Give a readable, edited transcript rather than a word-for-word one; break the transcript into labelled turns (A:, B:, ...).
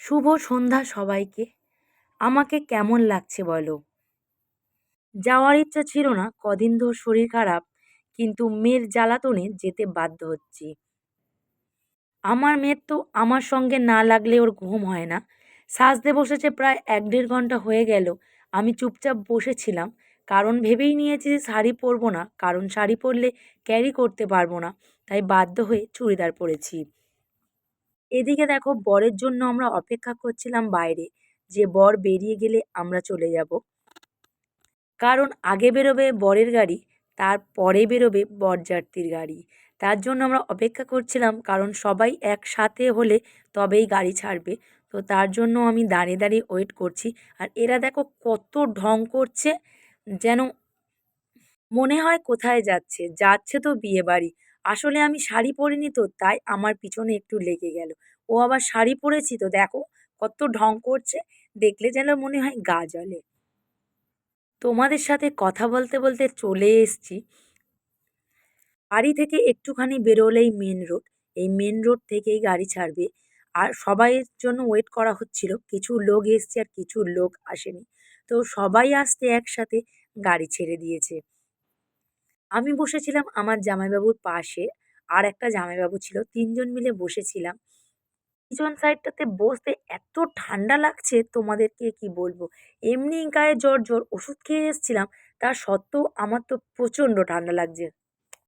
A: শুভ সন্ধ্যা সবাইকে। আমাকে কেমন লাগছে বলো? যাওয়ার ইচ্ছা ছিল না, কদিন ধর শরীর খারাপ, কিন্তু মেয়ের জ্বালাতনে যেতে বাধ্য হচ্ছি। আমার মেয়ের তো আমার সঙ্গে না লাগলে ওর ঘুম হয় না। সাজতে বসেছে প্রায় ১-১.৫ ঘন্টা হয়ে গেল। আমি চুপচাপ বসেছিলাম। কারণ ভেবেই নিয়েছি যে শাড়ি পরবো না। কারণ শাড়ি পরলে ক্যারি করতে পারবো না। তাই বাধ্য হয়ে চুড়িদার পরেছি। এদিকে দেখো বরের জন্য আমরা অপেক্ষা করছিলাম বাইরে, যে বর বেরিয়ে গেলে আমরা চলে যাব। কারণ আগে বেরোবে বরের গাড়ি, তারপরে বেরোবে বরযাত্রীর গাড়ি। তার জন্য আমরা অপেক্ষা করছিলাম, কারণ সবাই একসাথে হলে তবেই গাড়ি ছাড়বে। তো তার জন্য আমি দাঁড়িয়ে দাঁড়িয়ে ওয়েট করছি। আর এরা দেখো কত ঢং করছে, যেন মনে হয় কোথায় যাচ্ছে, যাচ্ছে তো বিয়েবাড়ি। আসলে আমি শাড়ি পরিনি তো, তাই আমার পিছনে একটু লেগে গেল। ও আবার শাড়ি পরেছি তো দেখো কত ঢং করছে, দেখলে যেন মনে হয় গা জ্বলে। তোমাদের সাথে কথা বলতে বলতে চলে এসেছি বাড়ি থেকে একটুখানি বেরোলেই মেন রোড। এই মেন রোড থেকেই গাড়ি ছাড়বে। আর সবাইয়ের জন্য ওয়েট করা হচ্ছিল, কিছু লোক এসছে আর কিছু লোক আসেনি। তো সবাই আসতে একসাথে গাড়ি ছেড়ে দিয়েছে। আমি বসেছিলাম আমার জামাইবাবুর পাশে, আর একটা জামাইবাবু ছিল, ৩ জন মিলে বসেছিলাম। পিছন সাইডটাতে বসতে এত ঠান্ডা লাগছে তোমাদেরকে কি বলবো। এমনি গায়ে জ্বর, জ্বর ওষুধ খেয়ে এসেছিলাম, তা সত্ত্বেও আমার তো প্রচণ্ড ঠান্ডা লাগছে।